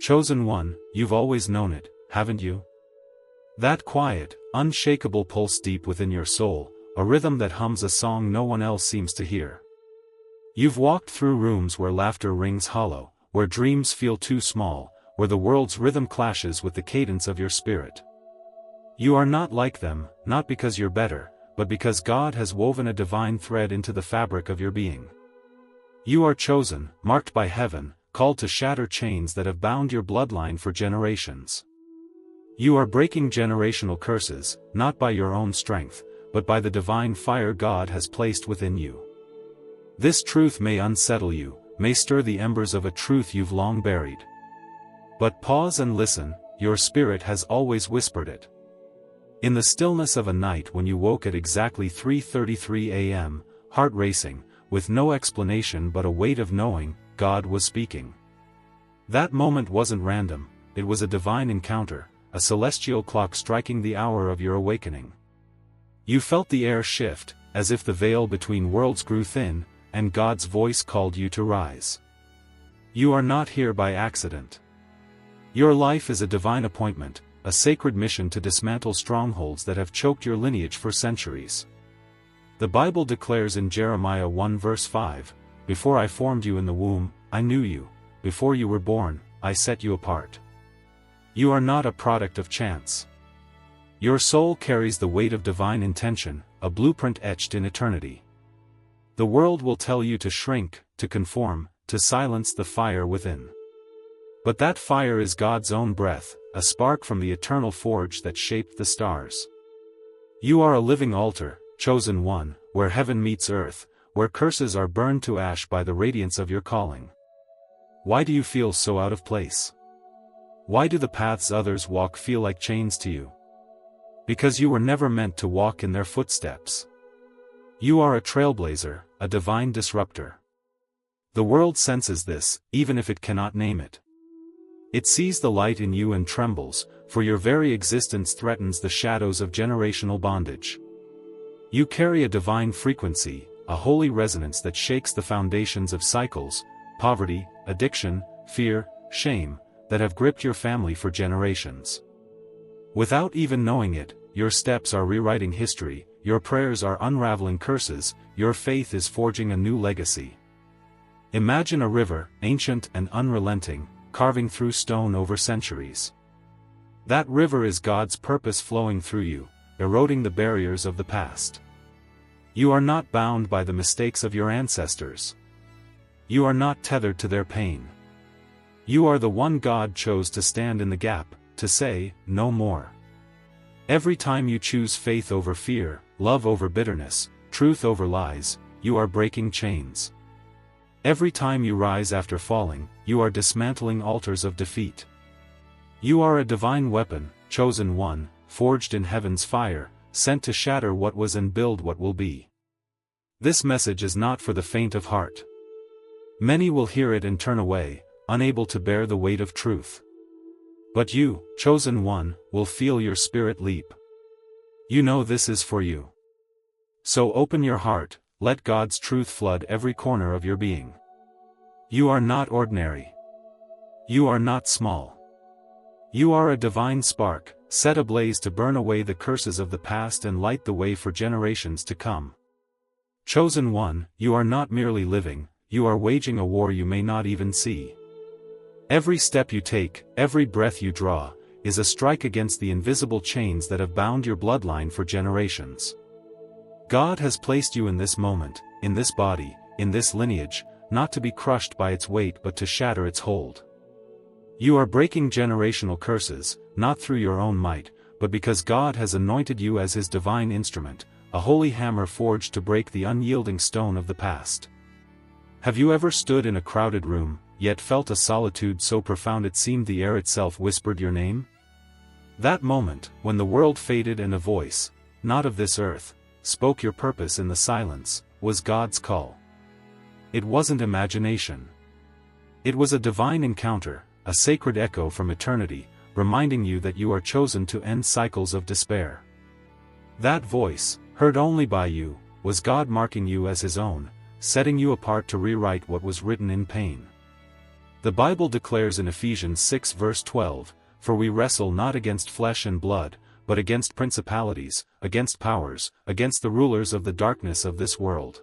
Chosen one, you've always known it, haven't you? That quiet, unshakable pulse deep within your soul, a rhythm that hums a song no one else seems to hear. You've walked through rooms where laughter rings hollow, where dreams feel too small, where the world's rhythm clashes with the cadence of your spirit. You are not like them, not because you're better, but because God has woven a divine thread into the fabric of your being. You are chosen, marked by heaven, called to shatter chains that have bound your bloodline for generations. You are breaking generational curses, not by your own strength, but by the divine fire God has placed within you. This truth may unsettle you, may stir the embers of a truth you've long buried. But pause and listen, your spirit has always whispered it. In the stillness of a night when you woke at exactly 3:33 a.m., heart racing, with no explanation but a weight of knowing, God was speaking. That moment wasn't random, it was a divine encounter, a celestial clock striking the hour of your awakening. You felt the air shift, as if the veil between worlds grew thin, and God's voice called you to rise. You are not here by accident. Your life is a divine appointment, a sacred mission to dismantle strongholds that have choked your lineage for centuries. The Bible declares in Jeremiah 1 verse 5, "Before I formed you in the womb, I knew you, before you were born, I set you apart." You are not a product of chance. Your soul carries the weight of divine intention, a blueprint etched in eternity. The world will tell you to shrink, to conform, to silence the fire within. But that fire is God's own breath, a spark from the eternal forge that shaped the stars. You are a living altar, chosen one, where heaven meets earth, where curses are burned to ash by the radiance of your calling. Why do you feel so out of place? Why do the paths others walk feel like chains to you? Because you were never meant to walk in their footsteps. You are a trailblazer, a divine disruptor. The world senses this, even if it cannot name it. It sees the light in you and trembles, for your very existence threatens the shadows of generational bondage. You carry a divine frequency, a holy resonance that shakes the foundations of cycles, poverty, addiction, fear, shame, that have gripped your family for generations. Without even knowing it, your steps are rewriting history, your prayers are unraveling curses, your faith is forging a new legacy. Imagine a river, ancient and unrelenting, carving through stone over centuries. That river is God's purpose flowing through you, eroding the barriers of the past. You are not bound by the mistakes of your ancestors. You are not tethered to their pain. You are the one God chose to stand in the gap, to say, "No more." Every time you choose faith over fear, love over bitterness, truth over lies, you are breaking chains. Every time you rise after falling, you are dismantling altars of defeat. You are a divine weapon, chosen one, forged in heaven's fire, sent to shatter what was and build what will be. This message is not for the faint of heart. Many will hear it and turn away, unable to bear the weight of truth. But you, chosen one, will feel your spirit leap. You know this is for you. So open your heart, let God's truth flood every corner of your being. You are not ordinary. You are not small. You are a divine spark, set ablaze to burn away the curses of the past and light the way for generations to come. Chosen one, you are not merely living, you are waging a war you may not even see. Every step you take, every breath you draw, is a strike against the invisible chains that have bound your bloodline for generations. God has placed you in this moment, in this body, in this lineage, not to be crushed by its weight but to shatter its hold. You are breaking generational curses, not through your own might, but because God has anointed you as His divine instrument, a holy hammer forged to break the unyielding stone of the past. Have you ever stood in a crowded room, yet felt a solitude so profound it seemed the air itself whispered your name? That moment, when the world faded and a voice, not of this earth, spoke your purpose in the silence, was God's call. It wasn't imagination. It was a divine encounter, a sacred echo from eternity, reminding you that you are chosen to end cycles of despair. That voice, heard only by you, was God marking you as His own, setting you apart to rewrite what was written in pain. The Bible declares in Ephesians 6 verse 12, "For we wrestle not against flesh and blood, but against principalities, against powers, against the rulers of the darkness of this world."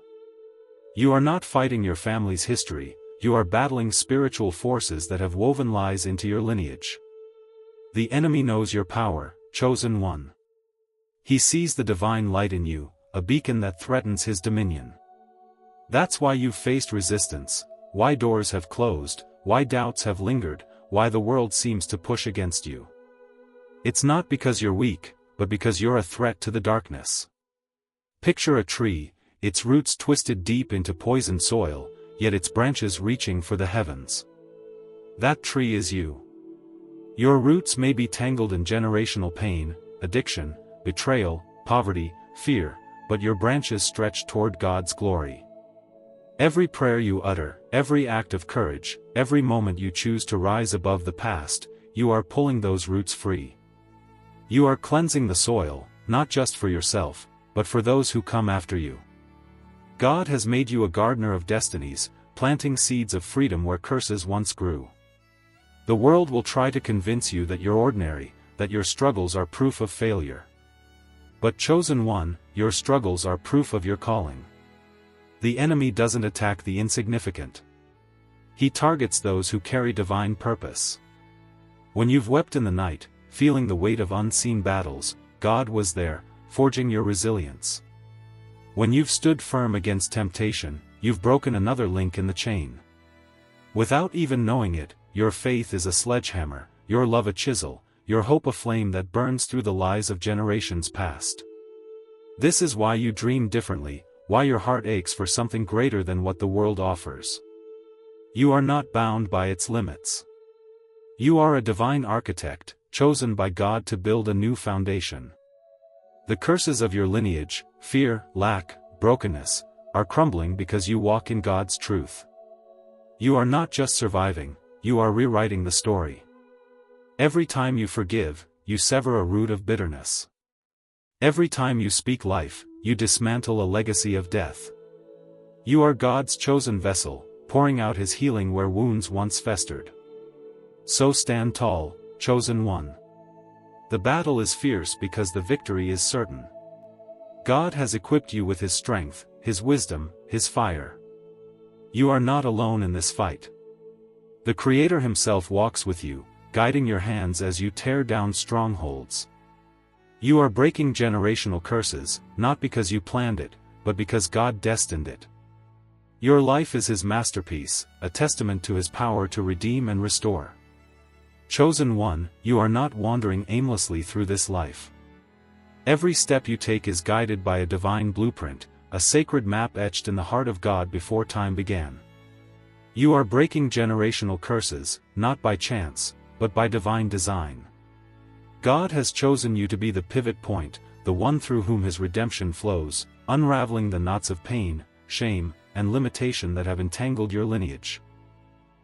You are not fighting your family's history, you are battling spiritual forces that have woven lies into your lineage. The enemy knows your power, chosen one. He sees the divine light in you, a beacon that threatens his dominion. That's why you've faced resistance, why doors have closed, why doubts have lingered, why the world seems to push against you. It's not because you're weak, but because you're a threat to the darkness. Picture a tree, its roots twisted deep into poisoned soil, yet its branches reaching for the heavens. That tree is you. Your roots may be tangled in generational pain, addiction, betrayal, poverty, fear, but your branches stretch toward God's glory. Every prayer you utter, every act of courage, every moment you choose to rise above the past, you are pulling those roots free. You are cleansing the soil, not just for yourself, but for those who come after you. God has made you a gardener of destinies, planting seeds of freedom where curses once grew. The world will try to convince you that you're ordinary, that your struggles are proof of failure. But chosen one, your struggles are proof of your calling. The enemy doesn't attack the insignificant. He targets those who carry divine purpose. When you've wept in the night, feeling the weight of unseen battles, God was there, forging your resilience. When you've stood firm against temptation, you've broken another link in the chain. Without even knowing it, your faith is a sledgehammer, your love a chisel, your hope a flame that burns through the lies of generations past. This is why you dream differently, why your heart aches for something greater than what the world offers. You are not bound by its limits. You are a divine architect, chosen by God to build a new foundation. The curses of your lineage, fear, lack, brokenness, are crumbling because you walk in God's truth. You are not just surviving, you are rewriting the story. Every time you forgive, you sever a root of bitterness. Every time you speak life, you dismantle a legacy of death. You are God's chosen vessel, pouring out His healing where wounds once festered. So stand tall, chosen one. The battle is fierce because the victory is certain. God has equipped you with His strength, His wisdom, His fire. You are not alone in this fight. The Creator Himself walks with you, guiding your hands as you tear down strongholds. You are breaking generational curses, not because you planned it, but because God destined it. Your life is His masterpiece, a testament to His power to redeem and restore. Chosen one, you are not wandering aimlessly through this life. Every step you take is guided by a divine blueprint, a sacred map etched in the heart of God before time began. You are breaking generational curses, not by chance, but by divine design. God has chosen you to be the pivot point, the one through whom His redemption flows, unraveling the knots of pain, shame, and limitation that have entangled your lineage.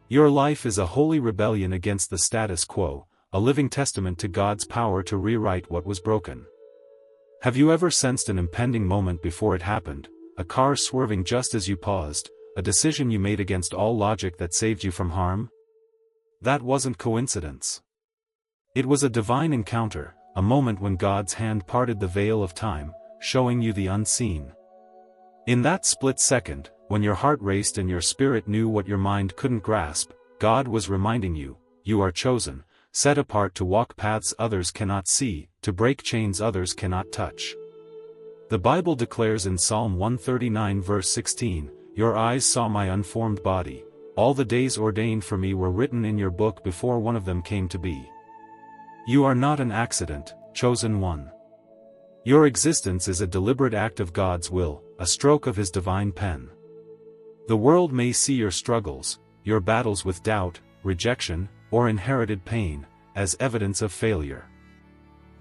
Your life is a holy rebellion against the status quo, a living testament to God's power to rewrite what was broken. Have you ever sensed an impending moment before it happened, a car swerving just as you paused, a decision you made against all logic that saved you from harm? That wasn't coincidence. It was a divine encounter, a moment when God's hand parted the veil of time, showing you the unseen. In that split second, when your heart raced and your spirit knew what your mind couldn't grasp, God was reminding you, you are chosen, set apart to walk paths others cannot see, to break chains others cannot touch. The Bible declares in Psalm 139 verse 16, "Your eyes saw my unformed body, all the days ordained for me were written in your book before one of them came to be." You are not an accident, chosen one. Your existence is a deliberate act of God's will, a stroke of His divine pen. The world may see your struggles, your battles with doubt, rejection, or inherited pain, as evidence of failure.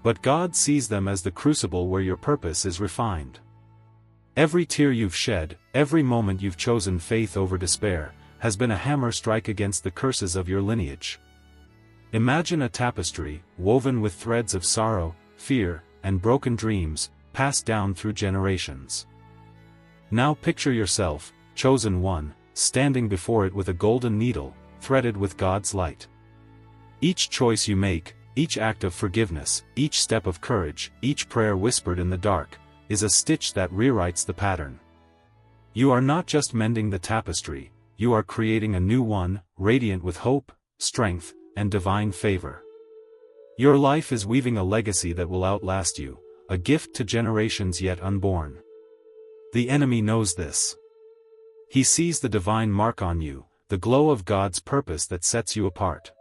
But God sees them as the crucible where your purpose is refined. Every tear you've shed, every moment you've chosen faith over despair, has been a hammer strike against the curses of your lineage. Imagine a tapestry, woven with threads of sorrow, fear, and broken dreams, passed down through generations. Now picture yourself, chosen one, standing before it with a golden needle, threaded with God's light. Each choice you make, each act of forgiveness, each step of courage, each prayer whispered in the dark, is a stitch that rewrites the pattern. You are not just mending the tapestry, you are creating a new one, radiant with hope, strength, and divine favor. Your life is weaving a legacy that will outlast you, a gift to generations yet unborn. The enemy knows this. He sees the divine mark on you, the glow of God's purpose that sets you apart.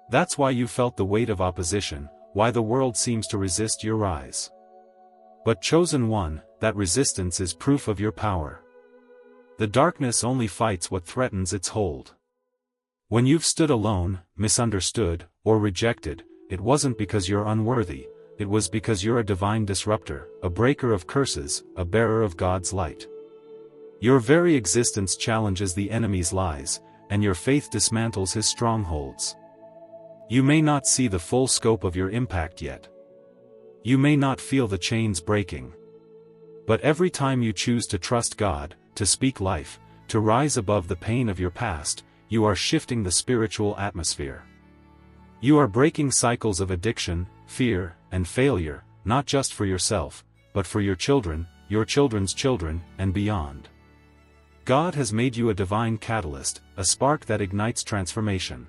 That's why you felt the weight of opposition, why the world seems to resist your rise. But chosen one, that resistance is proof of your power. The darkness only fights what threatens its hold. When you've stood alone, misunderstood, or rejected, it wasn't because you're unworthy, it was because you're a divine disruptor, a breaker of curses, a bearer of God's light. Your very existence challenges the enemy's lies, and your faith dismantles his strongholds. You may not see the full scope of your impact yet. You may not feel the chains breaking. But every time you choose to trust God, to speak life, to rise above the pain of your past, you are shifting the spiritual atmosphere. You are breaking cycles of addiction, fear, and failure, not just for yourself, but for your children, your children's children, and beyond. God has made you a divine catalyst, a spark that ignites transformation.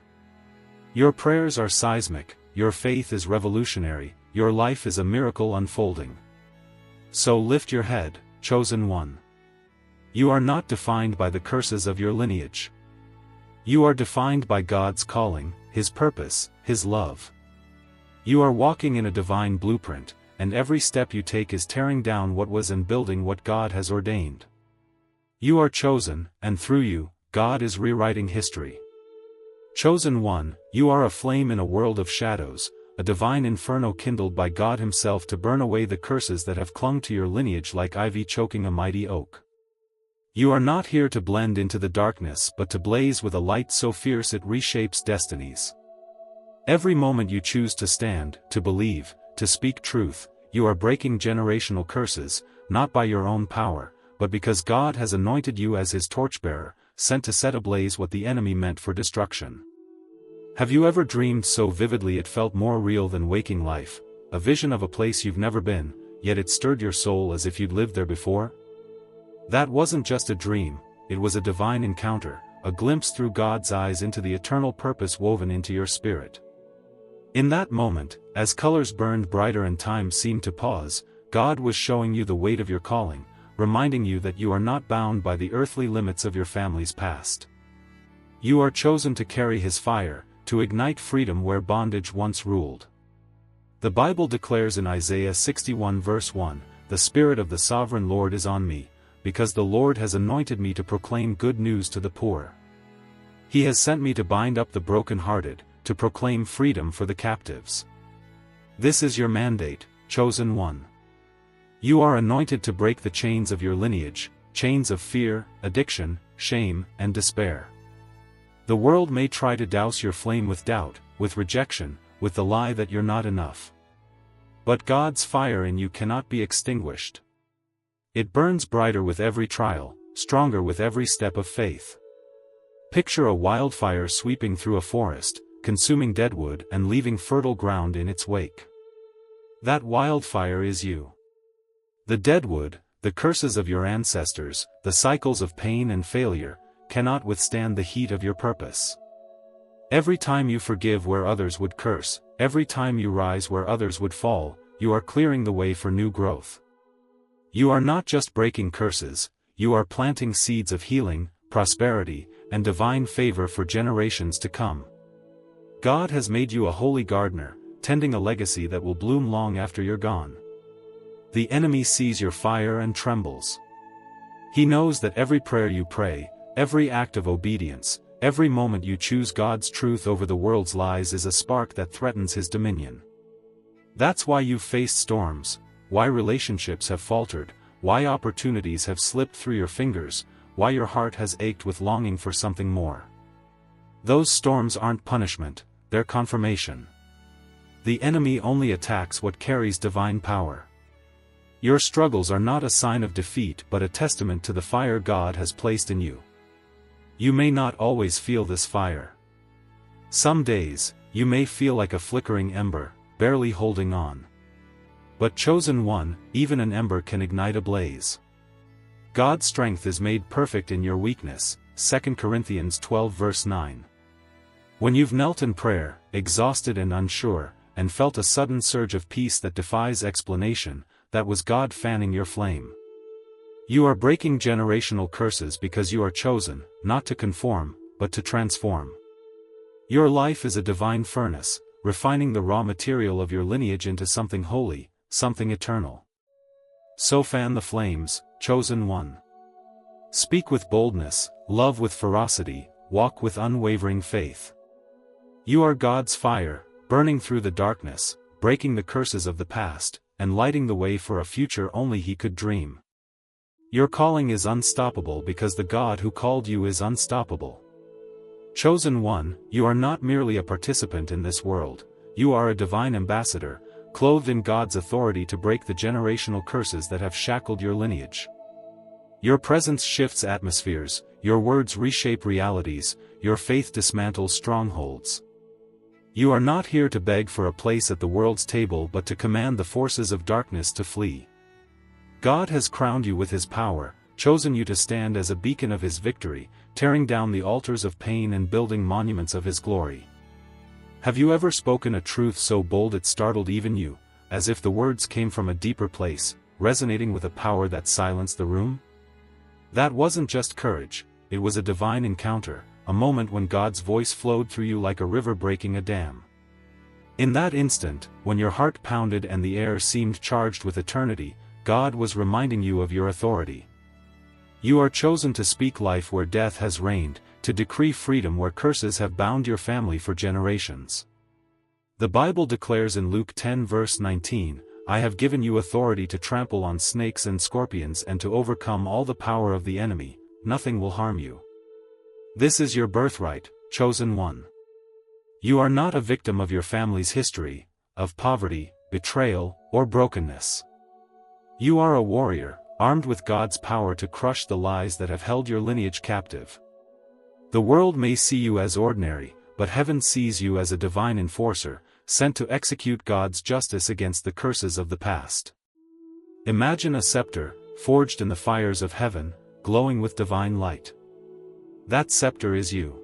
Your prayers are seismic, your faith is revolutionary, your life is a miracle unfolding. So lift your head, chosen one. You are not defined by the curses of your lineage. You are defined by God's calling, His purpose, His love. You are walking in a divine blueprint, and every step you take is tearing down what was and building what God has ordained. You are chosen, and through you, God is rewriting history. Chosen one, you are a flame in a world of shadows, a divine inferno kindled by God Himself to burn away the curses that have clung to your lineage like ivy choking a mighty oak. You are not here to blend into the darkness but to blaze with a light so fierce it reshapes destinies. Every moment you choose to stand, to believe, to speak truth, you are breaking generational curses, not by your own power, but because God has anointed you as His torchbearer, sent to set ablaze what the enemy meant for destruction. Have you ever dreamed so vividly it felt more real than waking life, a vision of a place you've never been, yet it stirred your soul as if you'd lived there before? That wasn't just a dream, it was a divine encounter, a glimpse through God's eyes into the eternal purpose woven into your spirit. In that moment, as colors burned brighter and time seemed to pause, God was showing you the weight of your calling, reminding you that you are not bound by the earthly limits of your family's past. You are chosen to carry His fire, to ignite freedom where bondage once ruled. The Bible declares in Isaiah 61 verse 1, "The Spirit of the Sovereign Lord is on me, because the Lord has anointed me to proclaim good news to the poor. He has sent me to bind up the brokenhearted, to proclaim freedom for the captives." This is your mandate, chosen one. You are anointed to break the chains of your lineage, chains of fear, addiction, shame, and despair. The world may try to douse your flame with doubt, with rejection, with the lie that you're not enough. But God's fire in you cannot be extinguished. It burns brighter with every trial, stronger with every step of faith. Picture a wildfire sweeping through a forest, consuming deadwood and leaving fertile ground in its wake. That wildfire is you. The deadwood, the curses of your ancestors, the cycles of pain and failure, cannot withstand the heat of your purpose. Every time you forgive where others would curse, every time you rise where others would fall, you are clearing the way for new growth. You are not just breaking curses, you are planting seeds of healing, prosperity, and divine favor for generations to come. God has made you a holy gardener, tending a legacy that will bloom long after you're gone. The enemy sees your fire and trembles. He knows that every prayer you pray, every act of obedience, every moment you choose God's truth over the world's lies is a spark that threatens His dominion. That's why you've faced storms, why relationships have faltered, why opportunities have slipped through your fingers, why your heart has ached with longing for something more. Those storms aren't punishment, they're confirmation. The enemy only attacks what carries divine power. Your struggles are not a sign of defeat but a testament to the fire God has placed in you. You may not always feel this fire. Some days, you may feel like a flickering ember, barely holding on. But chosen one, even an ember can ignite a blaze. God's strength is made perfect in your weakness, 2 Corinthians 12 verse 9. When you've knelt in prayer, exhausted and unsure, and felt a sudden surge of peace that defies explanation, that was God fanning your flame. You are breaking generational curses because you are chosen, not to conform, but to transform. Your life is a divine furnace, refining the raw material of your lineage into something holy, something eternal. So fan the flames, chosen one. Speak with boldness, love with ferocity, walk with unwavering faith. You are God's fire, burning through the darkness, breaking the curses of the past, and lighting the way for a future only He could dream. Your calling is unstoppable because the God who called you is unstoppable. Chosen one, you are not merely a participant in this world, you are a divine ambassador, clothed in God's authority to break the generational curses that have shackled your lineage. Your presence shifts atmospheres, your words reshape realities, your faith dismantles strongholds. You are not here to beg for a place at the world's table but to command the forces of darkness to flee. God has crowned you with His power, chosen you to stand as a beacon of His victory, tearing down the altars of pain and building monuments of His glory. Have you ever spoken a truth so bold it startled even you, as if the words came from a deeper place, resonating with a power that silenced the room? That wasn't just courage, it was a divine encounter, a moment when God's voice flowed through you like a river breaking a dam. In that instant, when your heart pounded and the air seemed charged with eternity, God was reminding you of your authority. You are chosen to speak life where death has reigned, to decree freedom where curses have bound your family for generations. The Bible declares in Luke 10 verse 19, "I have given you authority to trample on snakes and scorpions and to overcome all the power of the enemy, nothing will harm you." This is your birthright, chosen one. You are not a victim of your family's history, of poverty, betrayal, or brokenness. You are a warrior, armed with God's power to crush the lies that have held your lineage captive. The world may see you as ordinary, but heaven sees you as a divine enforcer, sent to execute God's justice against the curses of the past. Imagine a scepter, forged in the fires of heaven, glowing with divine light. That scepter is you.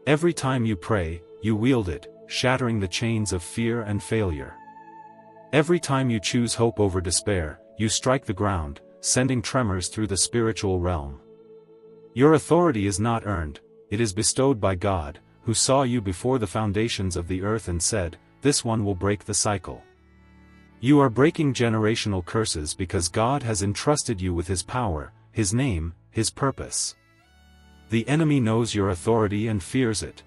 Every time you pray, you wield it, shattering the chains of fear and failure. Every time you choose hope over despair, you strike the ground, sending tremors through the spiritual realm. Your authority is not earned, it is bestowed by God, who saw you before the foundations of the earth and said, "This one will break the cycle." You are breaking generational curses because God has entrusted you with His power, His name, His purpose. The enemy knows your authority and fears it.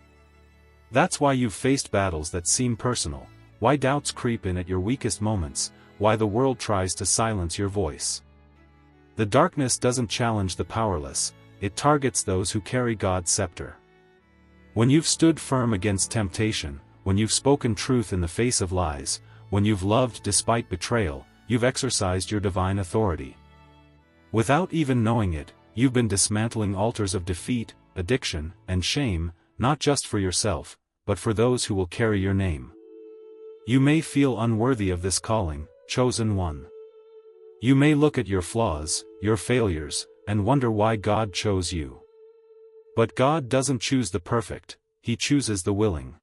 That's why you've faced battles that seem personal, why doubts creep in at your weakest moments, why the world tries to silence your voice. The darkness doesn't challenge the powerless, it targets those who carry God's scepter. When you've stood firm against temptation, when you've spoken truth in the face of lies, when you've loved despite betrayal, you've exercised your divine authority. Without even knowing it, you've been dismantling altars of defeat, addiction, and shame, not just for yourself, but for those who will carry your name. You may feel unworthy of this calling, chosen one. You may look at your flaws, your failures, and wonder why God chose you. But God doesn't choose the perfect, He chooses the willing.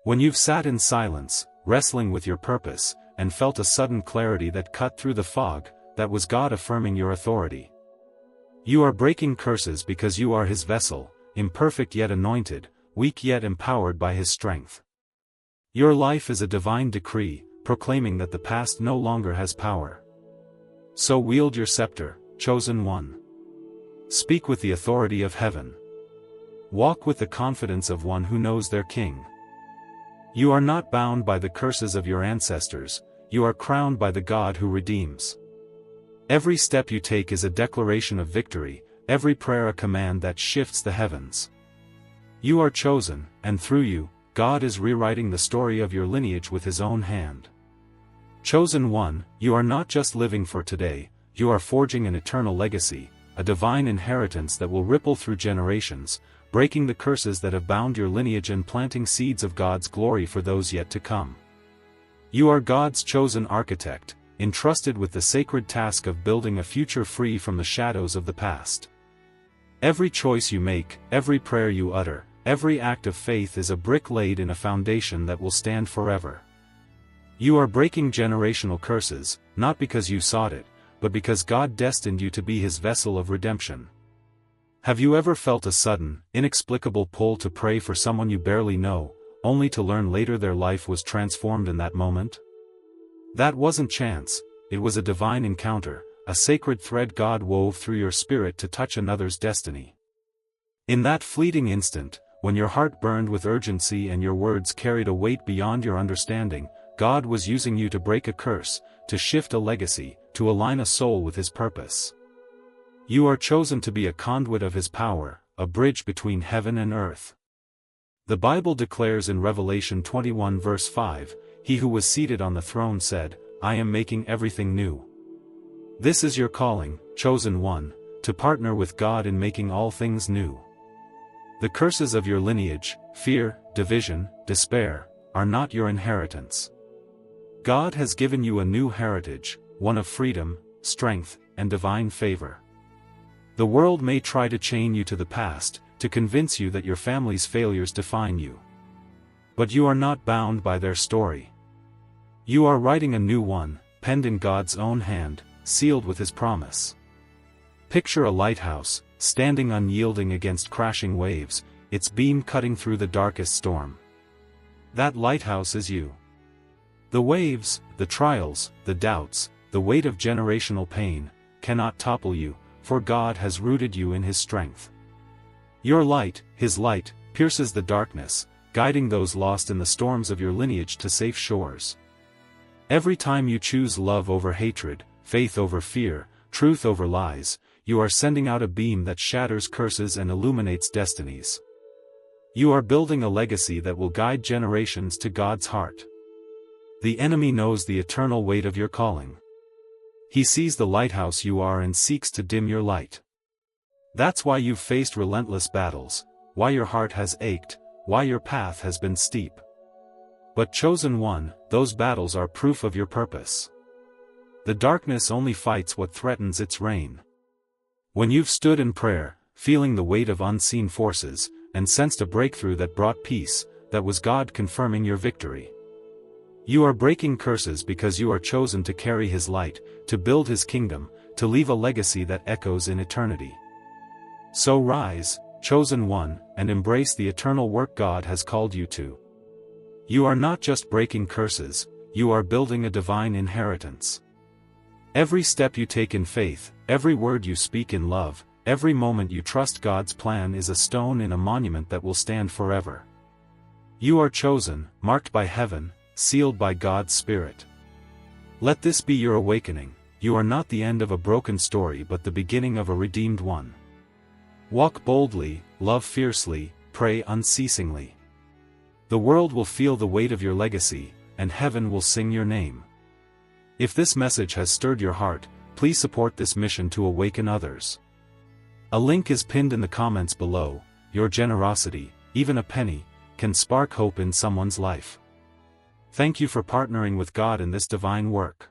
When you've sat in silence, wrestling with your purpose, and felt a sudden clarity that cut through the fog, that was God affirming your authority. You are breaking curses because you are His vessel, imperfect yet anointed, weak yet empowered by His strength. Your life is a divine decree, proclaiming that the past no longer has power. So wield your scepter, chosen one. Speak with the authority of heaven. Walk with the confidence of one who knows their King. You are not bound by the curses of your ancestors, you are crowned by the God who redeems. Every step you take is a declaration of victory, every prayer a command that shifts the heavens. You are chosen, and through you, God is rewriting the story of your lineage with His own hand. Chosen one, you are not just living for today, you are forging an eternal legacy, a divine inheritance that will ripple through generations, breaking the curses that have bound your lineage and planting seeds of God's glory for those yet to come. You are God's chosen architect, entrusted with the sacred task of building a future free from the shadows of the past. Every choice you make, every prayer you utter, every act of faith is a brick laid in a foundation that will stand forever. You are breaking generational curses, not because you sought it, but because God destined you to be His vessel of redemption. Have you ever felt a sudden, inexplicable pull to pray for someone you barely know, only to learn later their life was transformed in that moment? That wasn't chance, it was a divine encounter, a sacred thread God wove through your spirit to touch another's destiny. In that fleeting instant, when your heart burned with urgency and your words carried a weight beyond your understanding, God was using you to break a curse, to shift a legacy, to align a soul with His purpose. You are chosen to be a conduit of His power, a bridge between heaven and earth. The Bible declares in Revelation 21 verse 5, "He who was seated on the throne said, I am making everything new." This is your calling, chosen one, to partner with God in making all things new. The curses of your lineage, fear, division, despair, are not your inheritance. God has given you a new heritage, one of freedom, strength, and divine favor. The world may try to chain you to the past, to convince you that your family's failures define you. But you are not bound by their story. You are writing a new one, penned in God's own hand, sealed with His promise. Picture a lighthouse, standing unyielding against crashing waves, its beam cutting through the darkest storm. That lighthouse is you. The waves, the trials, the doubts, the weight of generational pain, cannot topple you, for God has rooted you in His strength. Your light, His light, pierces the darkness, guiding those lost in the storms of your lineage to safe shores. Every time you choose love over hatred, faith over fear, truth over lies, you are sending out a beam that shatters curses and illuminates destinies. You are building a legacy that will guide generations to God's heart. The enemy knows the eternal weight of your calling. He sees the lighthouse you are and seeks to dim your light. That's why you've faced relentless battles, why your heart has ached, why your path has been steep. But chosen one, those battles are proof of your purpose. The darkness only fights what threatens its reign. When you've stood in prayer, feeling the weight of unseen forces, and sensed a breakthrough that brought peace, that was God confirming your victory. You are breaking curses because you are chosen to carry His light, to build His kingdom, to leave a legacy that echoes in eternity. So rise, chosen one, and embrace the eternal work God has called you to. You are not just breaking curses, you are building a divine inheritance. Every step you take in faith, every word you speak in love, every moment you trust God's plan is a stone in a monument that will stand forever. You are chosen, marked by heaven, sealed by God's Spirit. Let this be your awakening. You are not the end of a broken story but the beginning of a redeemed one. Walk boldly, love fiercely, pray unceasingly. The world will feel the weight of your legacy, and heaven will sing your name. If this message has stirred your heart, please support this mission to awaken others. A link is pinned in the comments below. Your generosity, even a penny, can spark hope in someone's life. Thank you for partnering with God in this divine work.